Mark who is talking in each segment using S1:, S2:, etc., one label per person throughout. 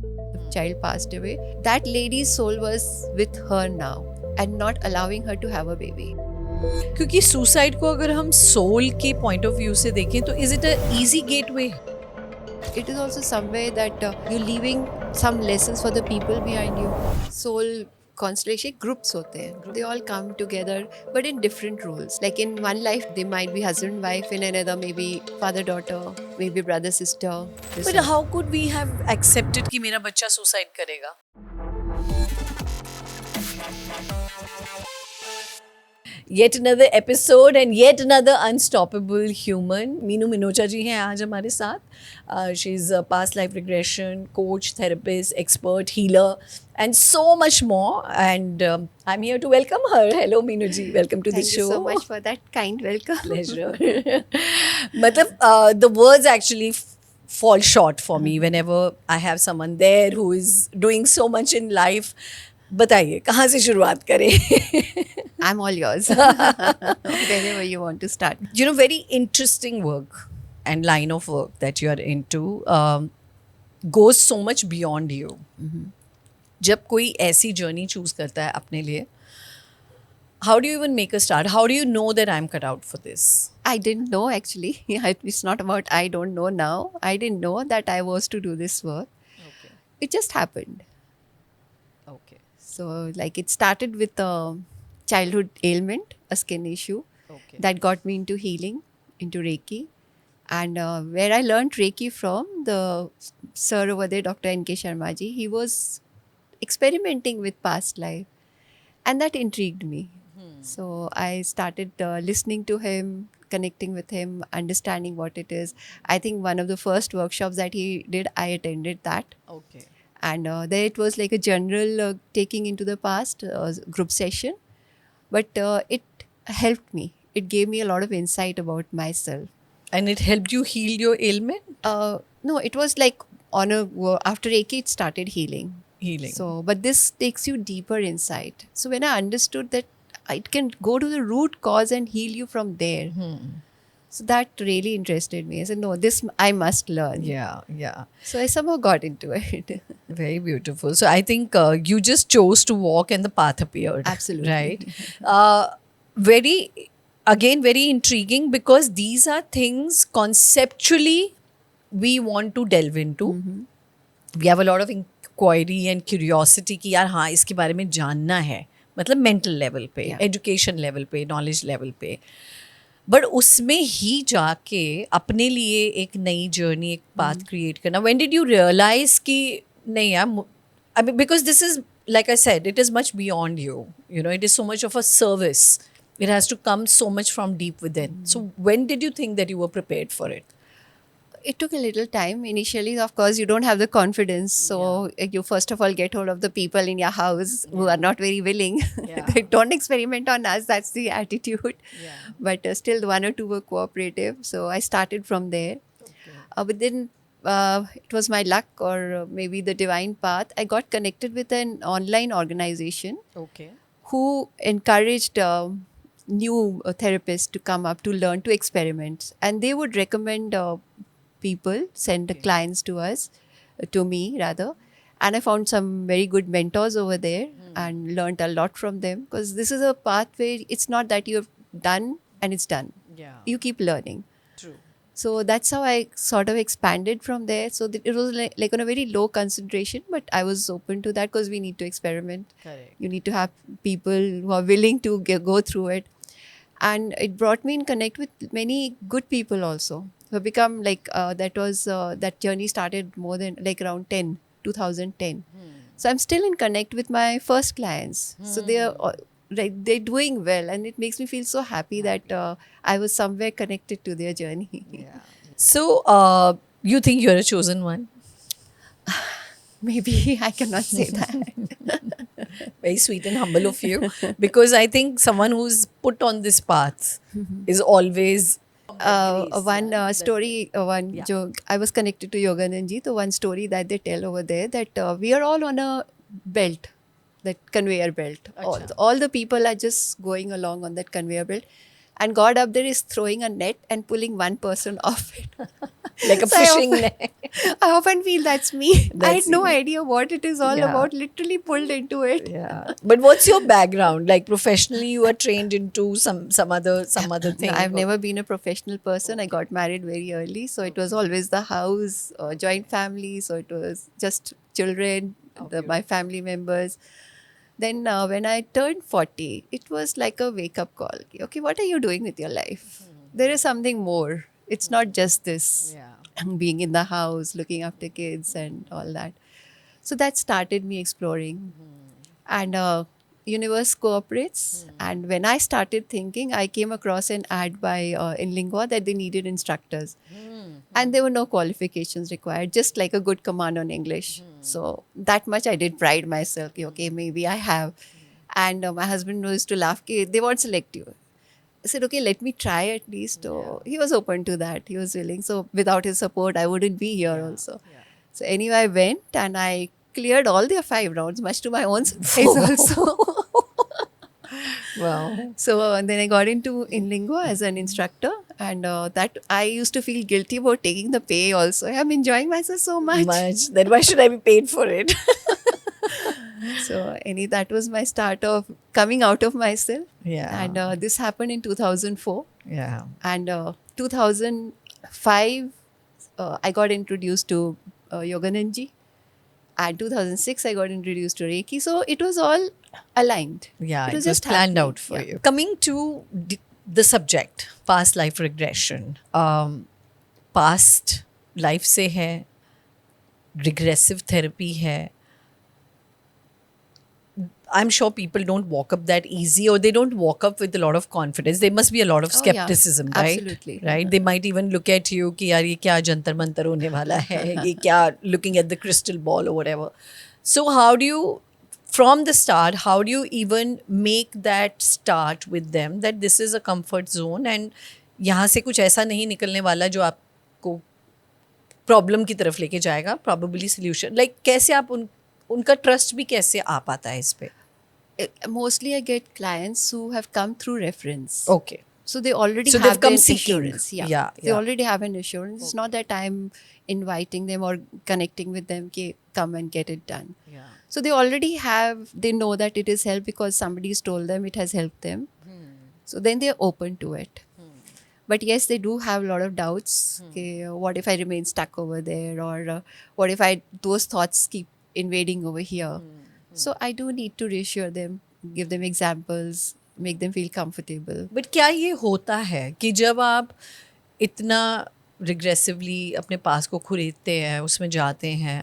S1: The child passed away. That lady's soul was with her now and not allowing her to have a baby.
S2: क्योंकि suicide को अगर हम soul के point of view से देखें तो is it a easy gateway?
S1: It is also some way that you're leaving some lessons for the people behind you. Soul constellation groups hote hain. They all come together but in different roles. Like in one life they might be husband wife, in another maybe father daughter, maybe brother sister. This
S2: but
S1: way.
S2: How could we have accepted कि मेरा बच्चा suicide करेगा? Yet another episode and yet another unstoppable human. Meenu Minocha जी हैं आज हमारे साथ. She is a past life regression coach, therapist, expert, healer, and so much more. And I'm here to welcome her. Hello, Meenu ji. Welcome to the
S1: Thank
S2: show.
S1: you so much for that kind welcome.
S2: Pleasure. मतलब the words actually fall short for me whenever I have someone there who is doing so much in life. बताइए कहाँ से शुरुआत करें?
S1: I'm all yours. Whenever you want to start.
S2: You know, very interesting work and line of work that you are into goes so much beyond you. जब कोई ऐसी journey choose करता है अपने लिए, how do you even make a start? How do you know that I'm cut out for this?
S1: I didn't know actually. It's not about I don't know now. I didn't know that I was to do this work.
S2: Okay.
S1: It just happened.
S2: Okay.
S1: So, like, it started with a childhood ailment, a skin issue,
S2: Okay.
S1: that got me into healing, into Reiki. And where I learned Reiki from, the sir over there, Dr. N.K. Sharma ji, he was experimenting with past life. And that intrigued me. So I started listening to him, connecting with him, understanding what it is. I think one of the first workshops that he did, I attended that.
S2: Okay.
S1: And there it was like a general taking into the past group session. But it helped me. It gave me a lot of insight about myself.
S2: And it helped you heal your ailment?
S1: No, it was like after Reiki, it started healing.
S2: Healing.
S1: So, but this takes you deeper inside. So when I understood that it can go to the root cause and heal you from there. So that really interested me. I said, no, this I must learn.
S2: Yeah, yeah.
S1: So I somehow got into it.
S2: Very beautiful. So I think you just chose to walk and the path appeared.
S1: Absolutely.
S2: Right? Very, again, very intriguing because these are things conceptually we want to delve into. We have a lot of inquiry and curiosity कि यार हाँ इसके बारे में जानना है, मतलब mental level पे, एजुकेशन लेवल पे, नॉलेज लेवल पे. बट उसमें ही जाके अपने लिए एक नई जर्नी, एक पाथ क्रिएट करना. व्हेन डिड यू रियलाइज कि नहीं यार, I mean because this is like I said, it is much beyond you. You know, it is so much of a service. It has to come so much from deep within. So when did you think that you were prepared for it?
S1: It took a little time. Initially, of course, you don't have the confidence. So you first of all get hold of the people in your house who are not very willing.
S2: Yeah.
S1: They don't experiment on us. That's the attitude.
S2: Yeah.
S1: But still, one or two were cooperative. So I started from there. But then it was my luck or maybe the divine path. I got connected with an online organization
S2: Okay.
S1: who encouraged new therapists to come up to learn, to experiment. And they would recommend people, send clients to us, to me rather. And I found some very good mentors over there and learned a lot from them, because this is a path where it's not that you've done and it's done.
S2: Yeah.
S1: You keep learning.
S2: True.
S1: So that's how I sort of expanded from there. So that it was like on a very low concentration, but I was open to that because we need to experiment.
S2: Correct.
S1: You need to have people who are willing to go through it. And it brought me in connect with many good people also. So become like, that journey started more than like around 2010. So I'm still in connect with my first clients. So they are they're doing well, and it makes me feel so happy that I was somewhere connected to their journey.
S2: Yeah. So you think you're a chosen one?
S1: Maybe I cannot say that.
S2: Very sweet and humble of you, because I think someone who's put on this path is always
S1: One story, joke. I was connected to Yoganand ji. So one story that they tell over there, that we are all on a belt, that conveyor belt. All the people are just going along on that conveyor belt. and God up there is throwing a net and pulling one person off it.
S2: Like a
S1: So I
S2: fishing
S1: often-
S2: net.
S1: I often feel that's me. I had
S2: That's
S1: no
S2: you.
S1: idea what it is all
S2: Yeah.
S1: about. Literally pulled into it.
S2: Yeah. But what's your background? Like professionally, you are trained into some other
S1: No,
S2: thing.
S1: I've never been a professional person. I got married very early, so it was always the house, joint family. So it was just children, my family members. Then when I turned 40, it was like a wake up call. Okay, what are you doing with your life? There is something more. It's not just this
S2: Yeah.
S1: being in the house, looking after kids, and all that. So that started me exploring. And Universe cooperates. And when I started thinking, I came across an ad by in Lingua that they needed instructors. And there were no qualifications required, just like a good command on English. So that much I did pride myself. Okay, maybe I have. And my husband used to laugh, "Okay, they won't select you." I said, okay, let me try at least. So he was open to that. He was willing. So without his support, I wouldn't be here also. So anyway, I went and I cleared all their 5 rounds, much to my own surprise also.
S2: Wow.
S1: So and then I got into Inlingo as an instructor, and that I used to feel guilty about taking the pay also. I'm enjoying myself so much.
S2: Then why should I be paid for it?
S1: So that was my start of coming out of myself.
S2: Yeah.
S1: And this happened in 2004.
S2: Yeah.
S1: And 2005, I got introduced to Yogananji. And 2006, I got introduced to Reiki. So it was all aligned.
S2: Yeah,
S1: it was
S2: just
S1: just
S2: planned
S1: happening.
S2: out for
S1: Yeah.
S2: you. Coming to the subject, past life regression. Past life से है, regressive therapy है. I'm sure people don't walk up that easy, or they don't walk up with a lot of confidence. There must be a lot of
S1: Oh, yeah.
S2: skepticism, right?
S1: Absolutely.
S2: Right? They might even look at you कि यार ये क्या जंतर मंतर होने वाला है, ये क्या, looking at the crystal ball or whatever. So how do you, from the start, how do you even make that start with them that this is a comfort zone and यहाँ से कुछ ऐसा नहीं निकलने वाला जो आपको प्रॉब्लम की तरफ लेके जाएगा, probably solution. Like कैसे आप उनका ट्रस्ट भी कैसे आ पाता है इस पे?
S1: Mostly I get clients who have come through reference.
S2: Okay.
S1: So they already
S2: So
S1: have
S2: they've come
S1: an
S2: seeking.
S1: assurance. Yeah.
S2: Yeah,
S1: They
S2: yeah.
S1: already have an assurance. It's not that I'm inviting them or connecting with them, "Ki, come and get it done."
S2: Yeah.
S1: So they already they know that it is helped because somebody's told them it has helped them. So then they're open to it. But yes, they do have a lot of doubts. Okay, what if I remain stuck over there? Or what if those thoughts keep invading over here? So I do need to reassure them, give them examples, make them feel comfortable.
S2: But क्या ये होता है कि जब आप इतना रिग्रेसिवली अपने पास को खुरीदते हैं, उसमें जाते हैं,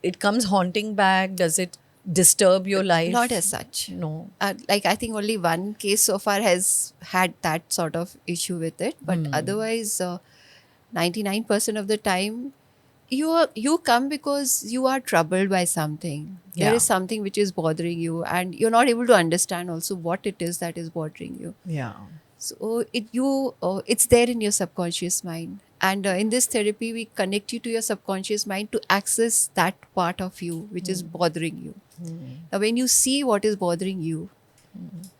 S2: it comes haunting back, does it disturb your life?
S1: Not as such.
S2: No.
S1: Like I think only one case so far has had that sort of issue with it, but otherwise, 99% of the time, you come because you are troubled by something. There
S2: Yeah.
S1: is something which is bothering you, and you're not able to understand also what it is that is bothering you.
S2: या.
S1: So it's there in your subconscious mind, and in this therapy we connect you to your subconscious mind to access that part of you which is bothering you. Now when you see what is bothering you,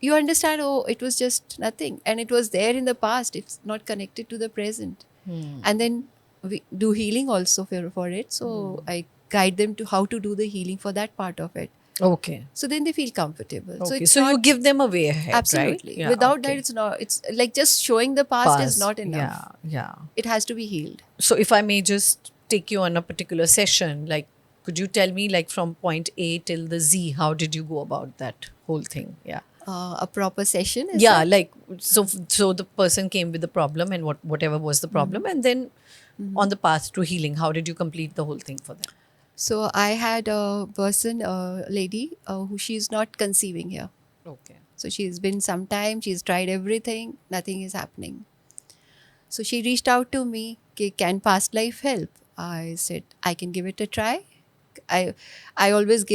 S1: you understand, oh, it was just nothing, and it was there in the past. It's not connected to the present. And then we do healing also for it. So I guide them to how to do the healing for that part of it.
S2: Okay.
S1: So then they feel comfortable.
S2: Okay.
S1: it's
S2: So you
S1: not-
S2: give them a way ahead,
S1: absolutely.
S2: right? Yeah,
S1: Without
S2: okay.
S1: that, it's not. It's like just showing the past is not enough.
S2: Yeah, yeah.
S1: It has to be healed.
S2: So if I may just take you on a particular session, like, could you tell me, like, from point A till the Z, how did you go about that whole thing? Yeah.
S1: A proper session. Is
S2: Yeah,
S1: that?
S2: like, so the person came with the problem and whatever was the problem, and then on the path to healing, how did you complete the whole thing for them?
S1: So I had a person, a lady, who she's not conceiving here.
S2: Okay.
S1: So she's been some time. She's tried everything. Nothing is happening. So she reached out to me. Can past life help? I said I can give it a try. I always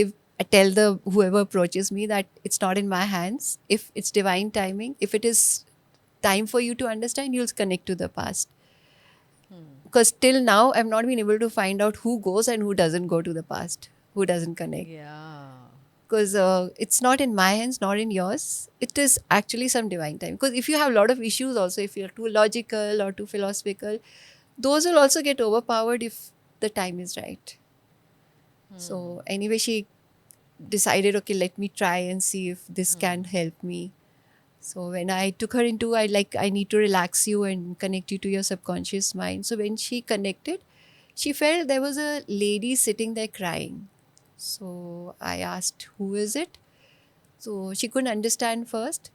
S1: tell the whoever approaches me that it's not in my hands. If it's divine timing, if it is time for you to understand, you'll connect to the past. Because till now, I've not been able to find out who goes and who doesn't go to the past, who doesn't connect.
S2: Yeah.
S1: because it's not in my hands, nor in yours. It is actually some divine time. Because if you have a lot of issues, also if you're too logical or too philosophical, those will also get overpowered if the time is right. So anyway, she decided, okay, let me try and see if this can help me. So when I took her into, I need to relax you and connect you to your subconscious mind. So when she connected, she felt there was a lady sitting there crying. So I asked, who is it? So she couldn't understand first.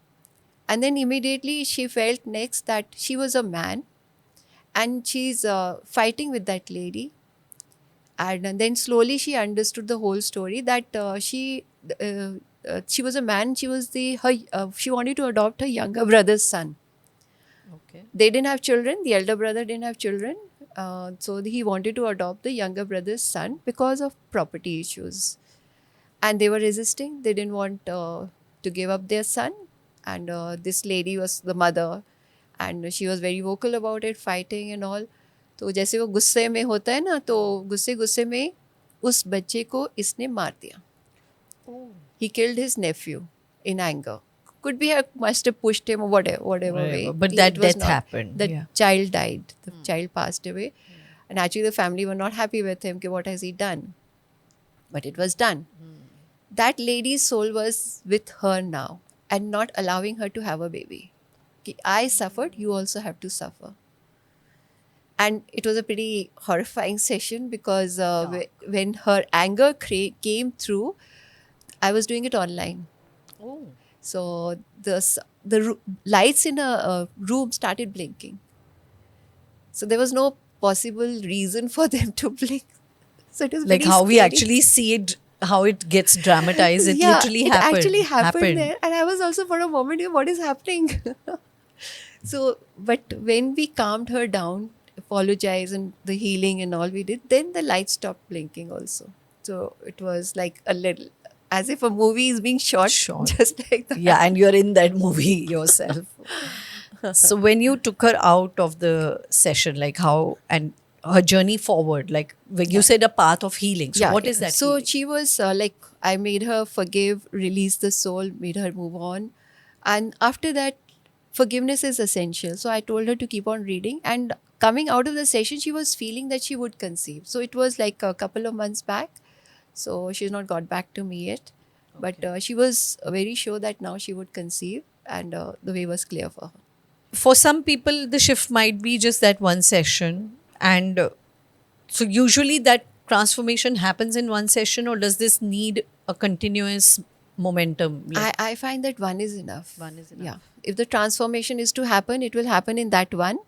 S1: And then immediately she felt next that she was a man and she's fighting with that lady. And then slowly she understood the whole story that she was a man. She wanted to adopt her younger brother's son.
S2: Okay.
S1: They didn't have children. The elder brother didn't have children. So he wanted to adopt the younger brother's son because of property issues. And they were resisting. They didn't want to give up their son. And this lady was the mother. And she was very vocal about it, fighting and all. तो जैसे वो गुस्से में होता है ना, तो गुस्से गुस्से में उस बच्चे को इसने मार दिया. He killed his nephew in anger. Could be must have pushed him or whatever way.
S2: But that
S1: It was
S2: death
S1: not.
S2: happened.
S1: The
S2: Yeah.
S1: child died. The child passed away. And actually the family were not happy with him. What has he done? But it was done. That lady's soul was with her now and not allowing her to have a baby. I suffered, you also have to suffer. And it was a pretty horrifying session because when her anger came through, I was doing it online.
S2: Oh.
S1: So the lights in a room started blinking. So there was no possible reason for them to blink. So it was
S2: Like
S1: pretty
S2: how we
S1: scary.
S2: actually see it, how it gets dramatized. It literally
S1: it
S2: happened.
S1: actually happened there. And I was also for a moment, what is happening? So, but when we calmed her down, apologized and the healing and all we did, then the lights stopped blinking also. So it was like a little, as if a movie is being shot,
S2: Shot.
S1: just like that.
S2: Yeah, and you're in that movie yourself. So when you took her out of the session, like how and her journey forward, like when you said a path of healing. So what is that?
S1: So
S2: healing?
S1: she was I made her forgive, release the soul, made her move on. And after that, forgiveness is essential. So I told her to keep on reading. And coming out of the session, she was feeling that she would conceive. So it was like a couple of months back. So she's not got back to me yet. But she was very sure that now she would conceive. And the way was clear for her.
S2: For some people, the shift might be just that one session, and so usually that transformation happens in one session, or does this need a continuous momentum? Like,
S1: I find that one is enough.
S2: One is enough.
S1: Yeah. If the transformation is to happen, it will happen in that one.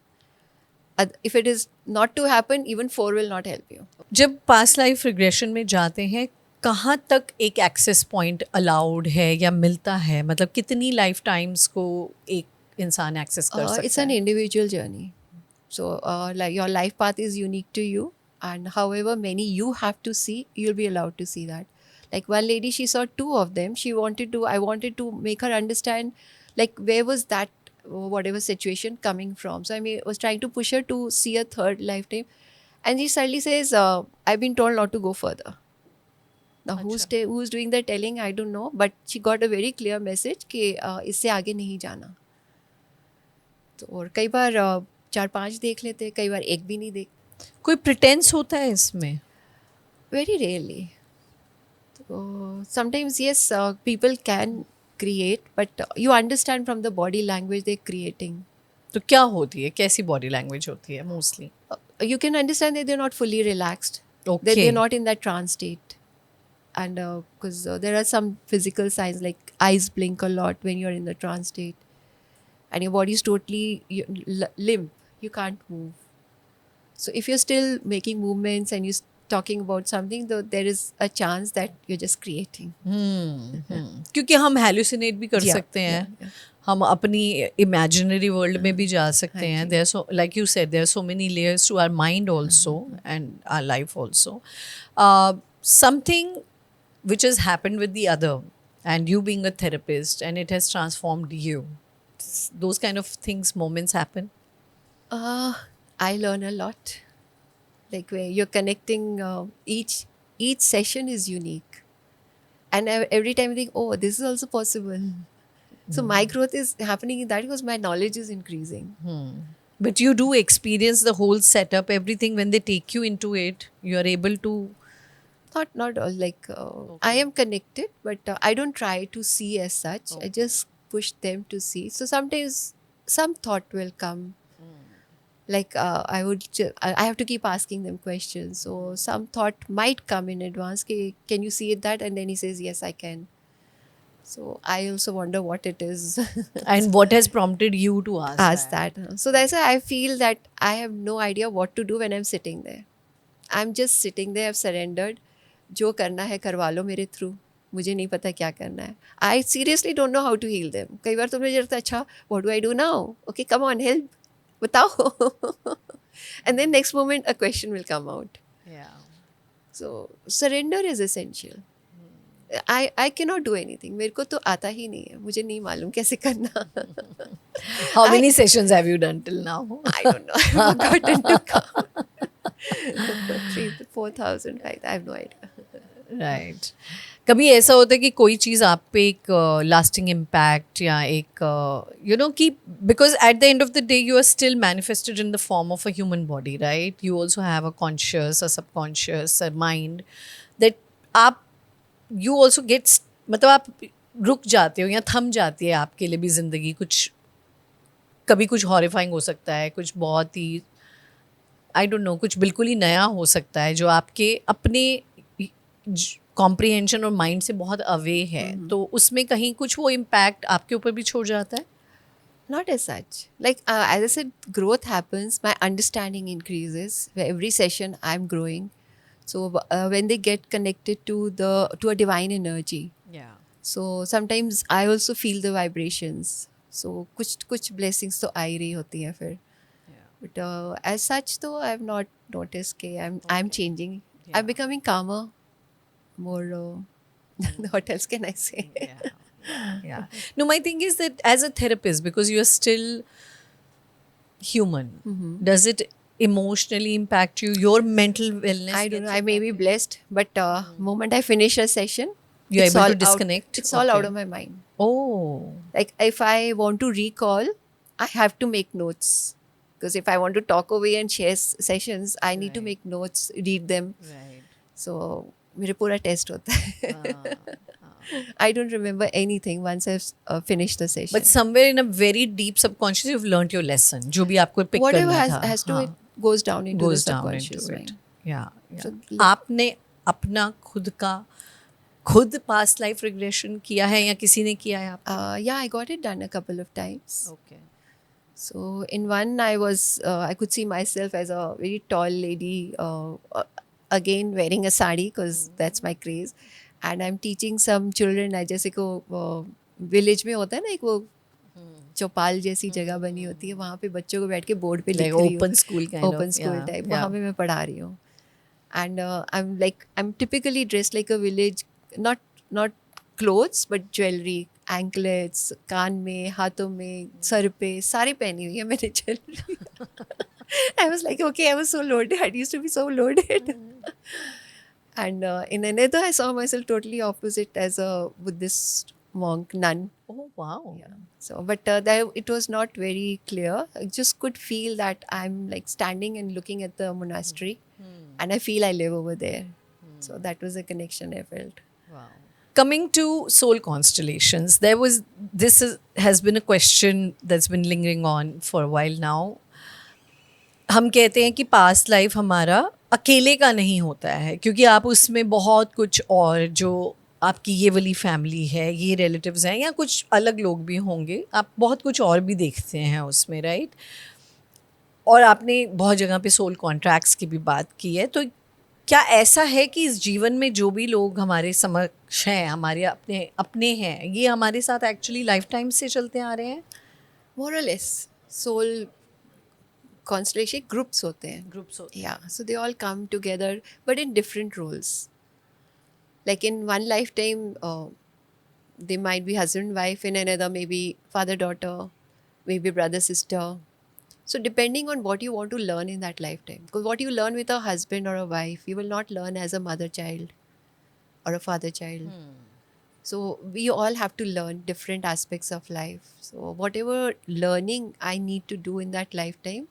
S1: If it is not to happen, even four will not help you.
S2: जब past life regression में जाते हैं, कहाँ तक एक access point allowed है या मिलता है? मतलब कितनी लाइफ टाइम्स को एक इंसान एक्सेस कर सकता
S1: It's an
S2: है?
S1: individual journey. So, like your life path is unique to you, and however many you have to see, you'll be allowed to see that. Like one lady, she saw two of them. I wanted to make her understand, like where was that whatever situation coming from. So was trying to push her to see a third lifetime, and she suddenly says, "I've been told not to go further." Now who's doing the telling, I don't know, but she got a very clear message कि इससे आगे नहीं जाना. तो और कई बार 4-5 देख लेते, कई बार एक भी नहीं देख.
S2: कोई प्रिटेंस होता है इसमें?
S1: Very rarely. Sometimes yes, people can create, but you understand from the body language they're creating.
S2: तो क्या होती है? कैसी बॉडी लैंग्वेज होती है mostly?
S1: You can understand that they're not fully relaxed.
S2: Okay.
S1: They're not in that trance state. And because there are some physical signs like eyes blink a lot when you're in the trance state. And your body is totally limp. You can't move. So if you're still making movements and you're talking about something, though, there is a chance that you're just creating.
S2: क्योंकि हम hallucinate भी कर
S1: Yeah,
S2: सकते हैं.
S1: yeah.
S2: हम अपनी imaginary world में भी जा सकते हैं. There so like you said there so many layers to our mind also and our life also. Something which has happened with the other, and you being a therapist, and it has transformed you. Those kind of things, moments happen.
S1: I learn a lot. Like where you're connecting, each session is unique. And every time I think, oh, this is also possible. So my growth is happening in that because my knowledge is increasing.
S2: But you do experience the whole setup, everything when they take you into it. You are able to.
S1: Not all like I am connected, but I don't try to see as such. I just push them to see. So sometimes some thought will come. Like I have to keep asking them questions. So some thought might come in advance. Can you see it that? And then he says, yes, I can. So I also wonder what it is.
S2: And what has prompted you to ask
S1: Ask
S2: that?
S1: that. So that's why I feel that I have no idea what to do when I'm sitting there. I'm just sitting there. I've surrendered. जो करना है करवा लो मेरे through. मुझे नहीं पता क्या करना है. I seriously don't know how to heal them. कई बार तो मुझे लगता है अच्छा what do I do now? Okay, come on, help. बताओ. And then next moment a question will come out.
S2: Yeah.
S1: So surrender is essential. I cannot do anything. मेरे को तो आता ही नहीं है. मुझे नहीं मालूम कैसे करना.
S2: How many sessions have you done till now?
S1: I don't know. I've forgotten to count. 4,000. I have no idea.
S2: Right कभी ऐसा होता है कि कोई चीज़ आप पे एक लास्टिंग इम्पैक्ट या एक कि because at the end of the day you are still manifested in the form of a human body right you also have a conscious uh subconscious uh mind that आप you also gets मतलब आप रुक जाते हो या थम जाती है आपके लिए भी ज़िंदगी कुछ कभी कुछ हॉरिफाइंग हो सकता है कुछ बहुत ही आई डोंट नो कुछ बिल्कुल ही नया हो सकता है जो आपके अपने कॉम्प्रिहेंशन और माइंड से बहुत अवे है तो उसमें कहीं कुछ वो इम्पैक्ट आपके ऊपर भी छोड़ जाता है
S1: Not as such. Like as I said, growth happens. My understanding increases. Every session, I'm growing. So when they get connected to a divine energy, so sometimes I also feel the vibrations. So कुछ blessings तो आ ही रही होती हैं फिर. But as such, though, I have not noticed कि I'm changing. I'm becoming calmer. More. What else can I say?
S2: Yeah. No, my thing is that as a therapist, because you are still human, does it emotionally impact you? Your mental wellness?
S1: I don't know. I may be blessed, but moment I finish a session,
S2: You're
S1: it's
S2: able
S1: all
S2: to disconnect?
S1: Out, it's all out
S2: Okay.
S1: of my mind.
S2: Oh.
S1: Like if I want to recall, I have to make notes. Because if I want to talk away and share sessions, I need to
S2: Right.
S1: make notes, read them.
S2: Right.
S1: So मेरे पूरा test होता है. I don't remember anything once I've finished the session.
S2: But somewhere in a very deep subconscious, you've learnt your lesson. जो भी आपको pick
S1: Whatever
S2: करना था.
S1: has to it goes down into
S2: Goes
S1: the
S2: down
S1: subconscious
S2: into it.
S1: mind.
S2: Yeah.
S1: So,
S2: आपने अपना खुद past life regression किया है या किसी ने किया है आपको?
S1: yeah, I got it done a couple of times.
S2: Okay.
S1: So in one, I could see myself as a very tall lady, again wearing a sari because that's my craze, and I'm teaching some children. जैसे को village में होता है ना एक वो चौपाल जैसी जगह बनी होती है वहाँ पे बच्चों को बैठ के बोर्ड पे लिख रही हूँ.
S2: Open school kind of.
S1: Open school
S2: Yeah,
S1: type.
S2: yeah.
S1: वहाँ पे मैं पढ़ा रही हूँ. And I'm typically dressed like a village, not clothes but jewelry, anklets, कान में, हाथों में, सर पे, सारी पहनी हुई है मैंने jewelry. I was like, okay, I was so loaded. I used to be so loaded. And in another, I saw myself totally opposite as a Buddhist monk, nun.
S2: Oh wow.
S1: Yeah. So, but it was not very clear. I just could feel that I'm like standing and looking at the monastery, and I feel I live over there. So that was a connection I felt.
S2: Wow. Coming to soul constellations, has been a question that's been lingering on for a while now. हम कहते हैं कि past life हमारा अकेले का नहीं होता है क्योंकि आप उसमें बहुत कुछ और जो आपकी ये वाली फैमिली है ये रिलेटिव्स हैं या कुछ अलग लोग भी होंगे आप बहुत कुछ और भी देखते हैं उसमें राइट और आपने बहुत जगह पे सोल कॉन्ट्रैक्ट्स की भी बात की है तो क्या ऐसा है कि इस जीवन में जो भी लोग हमारे समक्ष हैं हमारे अपने हैं ये हमारे साथ एक्चुअली लाइफ टाइम से चलते आ रहे हैं
S1: More or less, soul constellation groups होते हैं.
S2: Groups
S1: Yeah, so they all come together, but in different roles. Like in one lifetime, they might be husband wife. In another, maybe father daughter, maybe brother sister. So depending on what you want to learn in that lifetime, because what you learn with a husband or a wife, you will not learn as a mother child or a father child. So we all have to learn different aspects of life. So whatever learning I need to do in that lifetime,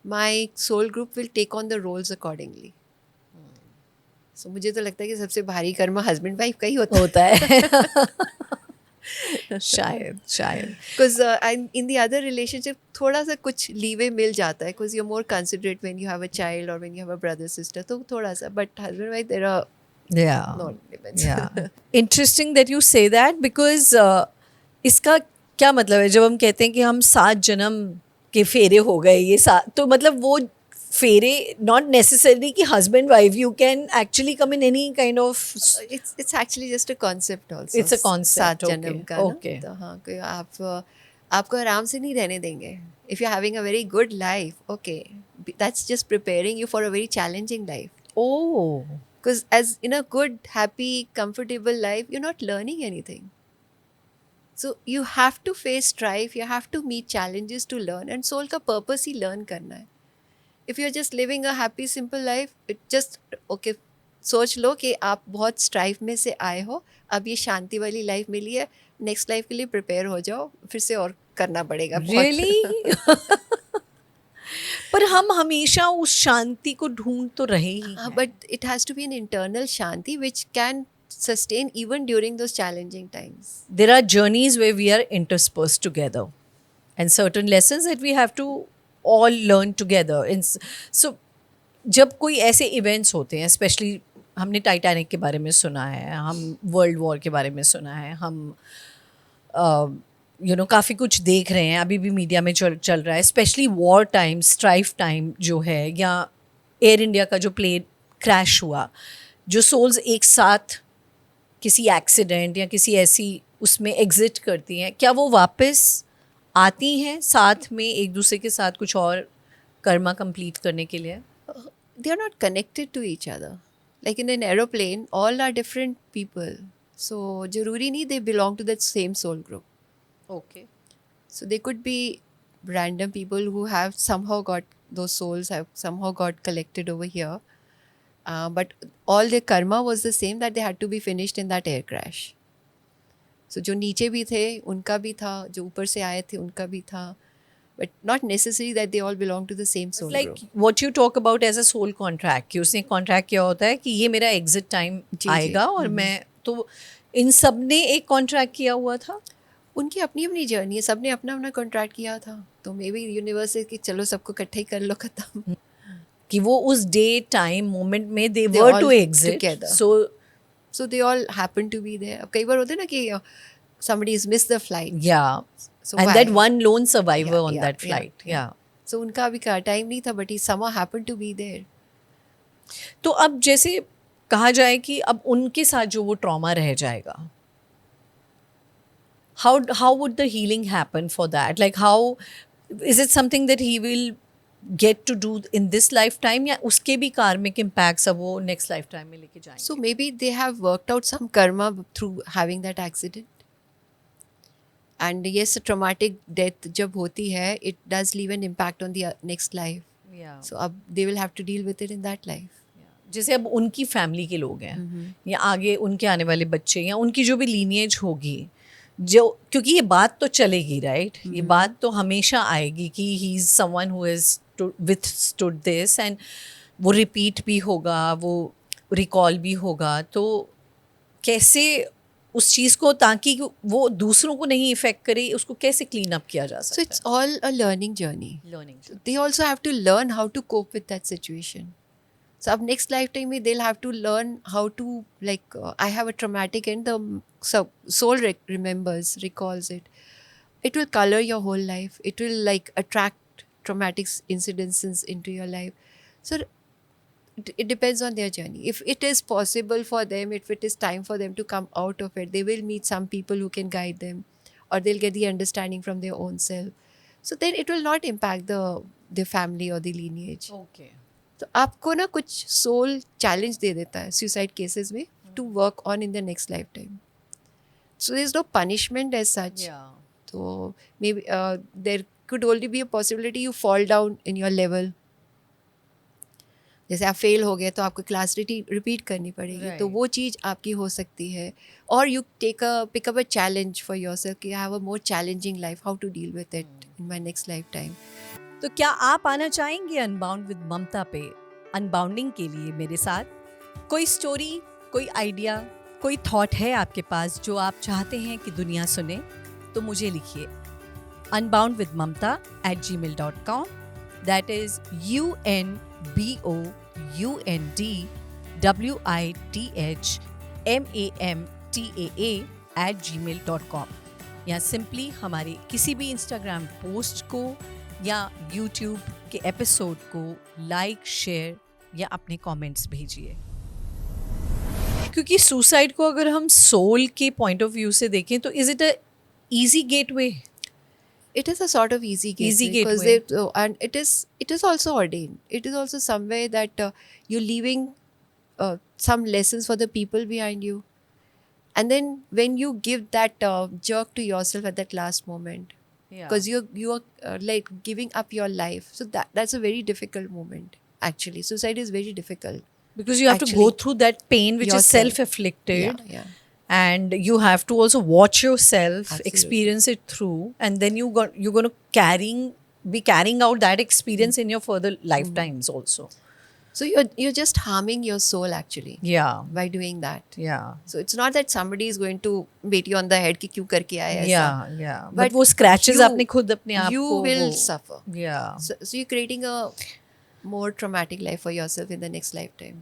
S1: my soul group will take on the roles accordingly. So मुझे तो लगता है कि सबसे भारी कर्म husband wife का ही होता है.
S2: होता है. शायद शायद.
S1: Because in the other relationship थोड़ा सा कुछ लीवे मिल जाता है, because you're more considerate when you have a child or when you have a brother sister, तो थोड़ा सा. But husband wife there are
S2: Yeah.
S1: no limits.
S2: Yeah. Interesting that you say that because इसका क्या मतलब है जब हम कहते हैं कि हम 7 जन्म के फेरे हो गए ये तो मतलब वो फेरे not necessarily कि husband wife, you can actually come in any kind of
S1: It's actually just a concept also.
S2: It's a concept,
S1: सात
S2: okay,
S1: जन्म का ना.
S2: okay.
S1: तो हाँ, कोई आपको आराम से नहीं रहने देंगे. If you're having a very good life, okay, that's just preparing you for a very challenging life.
S2: oh
S1: Because as in a good, happy, comfortable life, you're not learning anything. So you have to face strife, you have to meet challenges to learn, and soul का purpose ही learn करना है. If you're just living a happy, simple life, it just okay. सोच लो कि आप बहुत strife में से आए हो, अब ये शांति वाली लाइफ मिली है, नेक्स्ट लाइफ के लिए प्रिपेयर हो जाओ, फिर से और करना पड़ेगा बहुत.
S2: really? पर हम हमेशा उस शांति को ढूंढ तो रहे ही हैं.
S1: But it has to be an internal shanti which can sustain even during those challenging times.
S2: There are journeys where we are interspersed together and certain lessons that we have to all learn together. So जब कोई ऐसे events होते हैं, specially हमने Titanic के बारे में सुना है, हम वर्ल्ड वॉर के बारे में सुना है, हम काफ़ी कुछ देख रहे हैं, अभी भी मीडिया में चल रहा है, specially war time, strife time जो है, या एयर इंडिया का जो प्लेन क्रैश हुआ, जो सोल्स एक साथ किसी एक्सीडेंट या किसी ऐसी उसमें एग्जिट करती हैं, क्या वो वापस आती हैं साथ में एक दूसरे के साथ कुछ और कर्मा कंप्लीट करने के लिए?
S1: They are not connected to each other. Like in an aeroplane, all are different people. So जरूरी नहीं they belong to that same soul group.
S2: Okay.
S1: So they could be random people who have somehow got those souls have somehow got collected over here. But all their karma was the same, that they had to be finished in that air crash. So जो नीचे भी थे उनका भी था, जो ऊपर से आए थे उनका भी था. But not necessary that they all belong to the same soul
S2: Like
S1: group.
S2: what you talk about as a soul contract, कि उसने contract किया होता है कि ये मेरा exit time
S1: जी.
S2: आएगा और मैं तो इन सब ने एक contract किया हुआ था.
S1: उनकी अपनी अपनी जर्नी है, सबने अपना अपना कॉन्ट्रैक्ट किया था. तो मे बी यूनिवर्स कि चलो सबको इकट्ठे ही कर लो, खत्म.
S2: कि वो उस डे टाइम मोमेंट में they
S1: They
S2: were
S1: all
S2: to exit.
S1: together.
S2: So
S1: they all happen to be there. अब कई बार होता है ना कि somebody has missed the flight.
S2: yeah.
S1: So
S2: And
S1: why?
S2: that one lone survivor
S1: Yeah,
S2: on
S1: yeah,
S2: that flight. Yeah.
S1: So उनका अभी का time नहीं था, but he somehow happened to be there.
S2: तो अब जैसे कहा जाए कि अब उनके साथ जो वो ट्रॉमा रह जाएगा, how would the healing happen for that? Like how is it something that he will get to do in this lifetime, या उसके भी karmic impacts अब वो next lifetime में लेके जाएंगे?
S1: So maybe they have worked out some karma through having that accident. And yes, a traumatic death जब होती है, it does leave an impact on the next life.
S2: Yeah.
S1: So अब they will have to deal with it in that life.
S2: जैसे अब उनकी family के लोग हैं या आगे उनके आने वाले बच्चे या उनकी जो भी लीनिएज होगी, जो क्योंकि ये बात तो चलेगी, राइट? ये बात तो हमेशा आएगी कि he is someone who has withstood this, and वो रिपीट भी होगा, वो रिकॉल भी होगा. तो कैसे उस चीज़ को, ताकि वो दूसरों को नहीं इफेक्ट करे, उसको कैसे क्लीन अप किया जा
S1: So
S2: सकता
S1: it's all a learning journey.
S2: है? Learning.
S1: They also have to learn how to cope with that situation. So अब next lifetime में they'll have to learn how to, like, I have a traumatic and the soul remembers, recalls it. It will color your whole life. It will like attract traumatic incidences into your life. So it depends on their journey. If it is possible for them, if it is time for them to come out of it, they will meet some people who can guide them, or they'll get the understanding from their own self. So then it will not impact the family or the lineage.
S2: Okay.
S1: तो आपको ना कुछ soul challenge दे देता है suicide cases में to work on in the next lifetime. So there is no punishment as such. तो maybe there could only be a possibility you fall down in your level. जैसे आप fail हो गए तो आपको class repeat करनी पड़ेगी, तो
S2: Right.
S1: वो चीज़ आपकी हो सकती है. और you pick up a challenge for yourself कि I have a more challenging life, how to deal with it in my next lifetime.
S2: तो क्या आप आना चाहेंगे अनबाउंड विद ममता पे अनबाउंडिंग के लिए मेरे साथ? कोई स्टोरी, कोई आइडिया, कोई थॉट है आपके पास जो आप चाहते हैं कि दुनिया सुने, तो मुझे लिखिए unboundwithmamta@gmail.com. That is unboundwidhamtaa@gmail.com. या सिंपली हमारे किसी भी इंस्टाग्राम पोस्ट को या यूट्यूब के एपिसोड को लाइक, शेयर या अपने कमेंट्स भेजिए. क्योंकि सुसाइड को अगर हम सोल के पॉइंट ऑफ व्यू से देखें तो is it a easy gateway?
S1: It is a sort of easy
S2: Easy
S1: gateway because
S2: gateway.
S1: and it is also ordained. It is also some way that you're leaving some lessons for the people behind you, and then when you give that jerk to yourself at that last moment, because you are like giving up your life, so that's a very difficult moment. Actually, suicide is very difficult.
S2: Because you have to go
S1: Actually,
S2: through that pain which is
S1: yourself.
S2: self-afflicted,
S1: Yeah.
S2: and you have to also watch yourself
S1: Absolutely.
S2: experience it through, and then you're going to be carrying out that experience in your further lifetimes also.
S1: So you're just harming your soul actually
S2: Yeah.
S1: by doing that.
S2: Yeah.
S1: So it's not that somebody is going to beat you on the head कि क्यों करके आया ऐसा.
S2: Yeah. But
S1: But
S2: वो scratches
S1: you-
S2: आपने खुद अपने आप
S1: you
S2: को
S1: will
S2: वो-
S1: suffer.
S2: Yeah.
S1: So you're creating a more traumatic life for yourself in the next lifetime.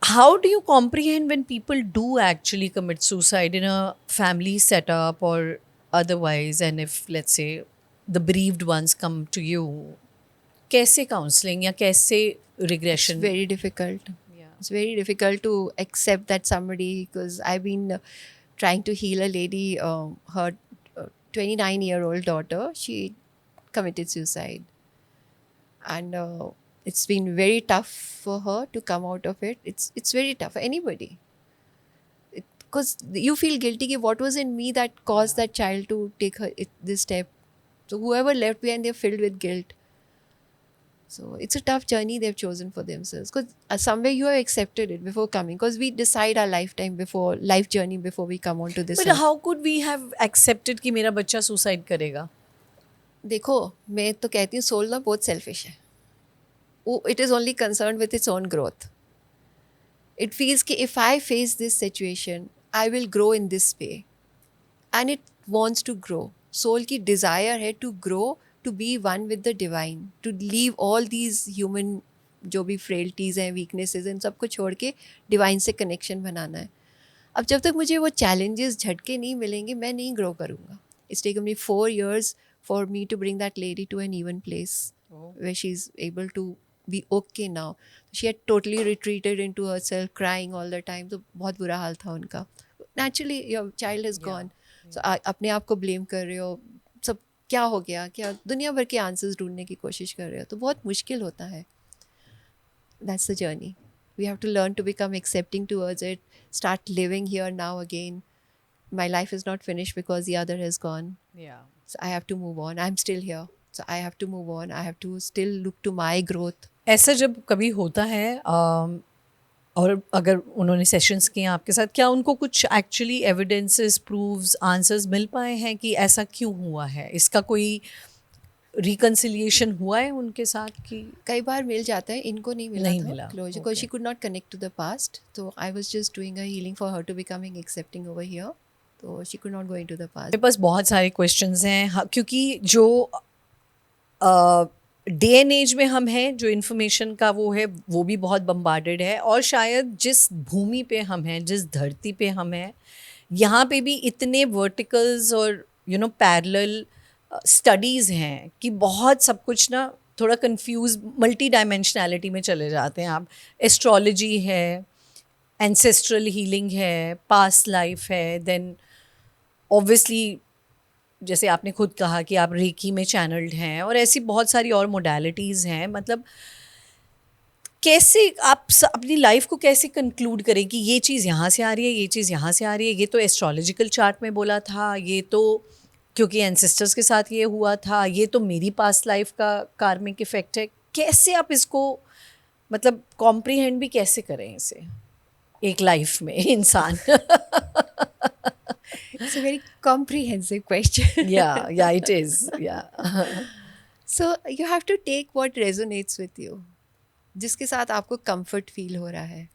S2: How do you comprehend when people do actually commit suicide in a family setup or otherwise, and if let's say the bereaved ones come to you, कैसे counseling या कैसे regression?
S1: It's very difficult.
S2: Yeah.
S1: It's very difficult to accept that somebody, because I've been trying to heal a lady, her 29-year-old daughter, she committed suicide. And it's been very tough for her to come out of it. It's very tough for anybody. Because you feel guilty कि what was in me that caused that child to take this step. So whoever left behind, they're filled with guilt. So it's a tough journey they've chosen for themselves. Because somewhere you have accepted it before coming. Because we decide our life journey before we come onto this
S2: But
S1: earth.
S2: how could we have accepted कि मेरा बच्चा suicide करेगा?
S1: देखो, मैं तो कहती हूँ soul ना बहुत सेल्फिश है. It is only concerned with its own growth. It feels कि if I face this situation, I will grow in this way. And it wants to grow. Soul की desire है to grow, to be one with the divine, to leave all these human जो भी frailties हैं, weaknesses हैं, इन सबको छोड़ के divine से connection बनाना है. अब जब तक मुझे वो challenges झटके नहीं मिलेंगे, मैं नहीं grow करूँगा. It's taken me 4 years for me to bring that lady to an even place where she's able to be okay now. She had totally retreated into herself, crying all the time. तो बहुत बुरा हाल था उनका. Naturally, your child is gone. So अपने आप को blame कर रहे हो. सब क्या हो गया, क्या दुनिया भर के आंसर्स ढूंढने की कोशिश कर रहे हो, तो बहुत मुश्किल होता है. That's the journey. We have to learn to become accepting towards it, start living here now again. My life is not finished because the other has gone.
S2: Yeah.
S1: So I have to move on. I'm still here. So I have to move on. I have to still look to my growth.
S2: ऐसा जब कभी होता है और अगर उन्होंने sessions किए आपके साथ, क्या उनको कुछ एक्चुअली एविडेंसेस, प्रूफ्स, आंसर्स मिल पाए हैं कि ऐसा क्यों हुआ है? इसका कोई रिकन्सिलिएशन हुआ है उनके साथ कि
S1: कई बार मिल जाता है, इनको नहीं मिला
S2: नहीं
S1: था
S2: मिला,
S1: closure,
S2: okay.
S1: because she could not connect to the past. So I was just doing a healing for her to becoming accepting over here. So she could not go into the past.
S2: मेरे पास बहुत सारे questions हैं क्योंकि जो day and as में हम हैं, जो इन्फॉर्मेशन का वो है वो भी बहुत बम्बार्डेड है, और शायद जिस भूमि पे हम हैं, जिस धरती पे हम हैं, यहाँ पे भी इतने वर्टिकल्स और पैरेलल स्टडीज़ हैं कि बहुत सब कुछ ना थोड़ा कंफ्यूज, मल्टी डायमेंशनैलिटी में चले जाते हैं आप. एस्ट्रोलॉजी है, एंसेस्ट्रल हीलिंग है, पास्ट लाइफ है, देन ऑब्वियसली जैसे आपने खुद कहा कि आप रेकी में चैनल्ड हैं, और ऐसी बहुत सारी और मोडालिटीज़ हैं. मतलब कैसे आप अपनी लाइफ को कैसे कंक्लूड करें कि ये चीज़ यहाँ से आ रही है, ये चीज़ यहाँ से आ रही है, ये तो एस्ट्रोलॉजिकल चार्ट में बोला था, ये तो क्योंकि एंसेस्टर्स के साथ ये हुआ था, ये तो मेरी पास्ट लाइफ का कार्मिक इफेक्ट है. कैसे आप इसको मतलब कॉम्प्रिहेंड भी कैसे करें इसे एक लाइफ में इंसान?
S1: It's a very comprehensive question.
S2: या इट इज या
S1: So you have to take what resonates with you. जिसके साथ आपको comfort feel हो रहा है.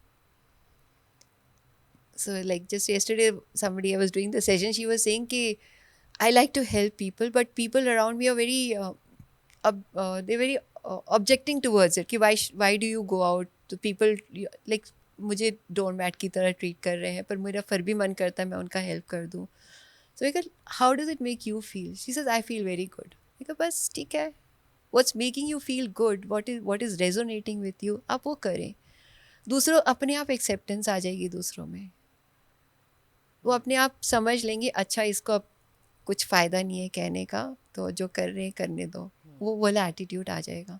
S1: So like just yesterday, somebody I was doing the session, she was saying कि I like to help people, but people around me are very they're very objecting towards it. कि why do you go out? तो people like मुझे door mat की तरह treat कर रहे हैं, पर मेरा फिर भी मन करता है मैं उनका हेल्प कर दूँ. So I go, how does it make you feel? She says, I feel very good. I go, बस ठीक है. What's making you feel good? What is resonating with you? आप वो करें. दूसरों अपने आप एक्सेप्टेंस आ जाएगी दूसरों में. वो अपने आप समझ लेंगे, अच्छा इसको अब कुछ फ़ायदा नहीं है कहने का, तो जो कर रहे हैं करने दो. वो वाला एटीट्यूड आ जाएगा.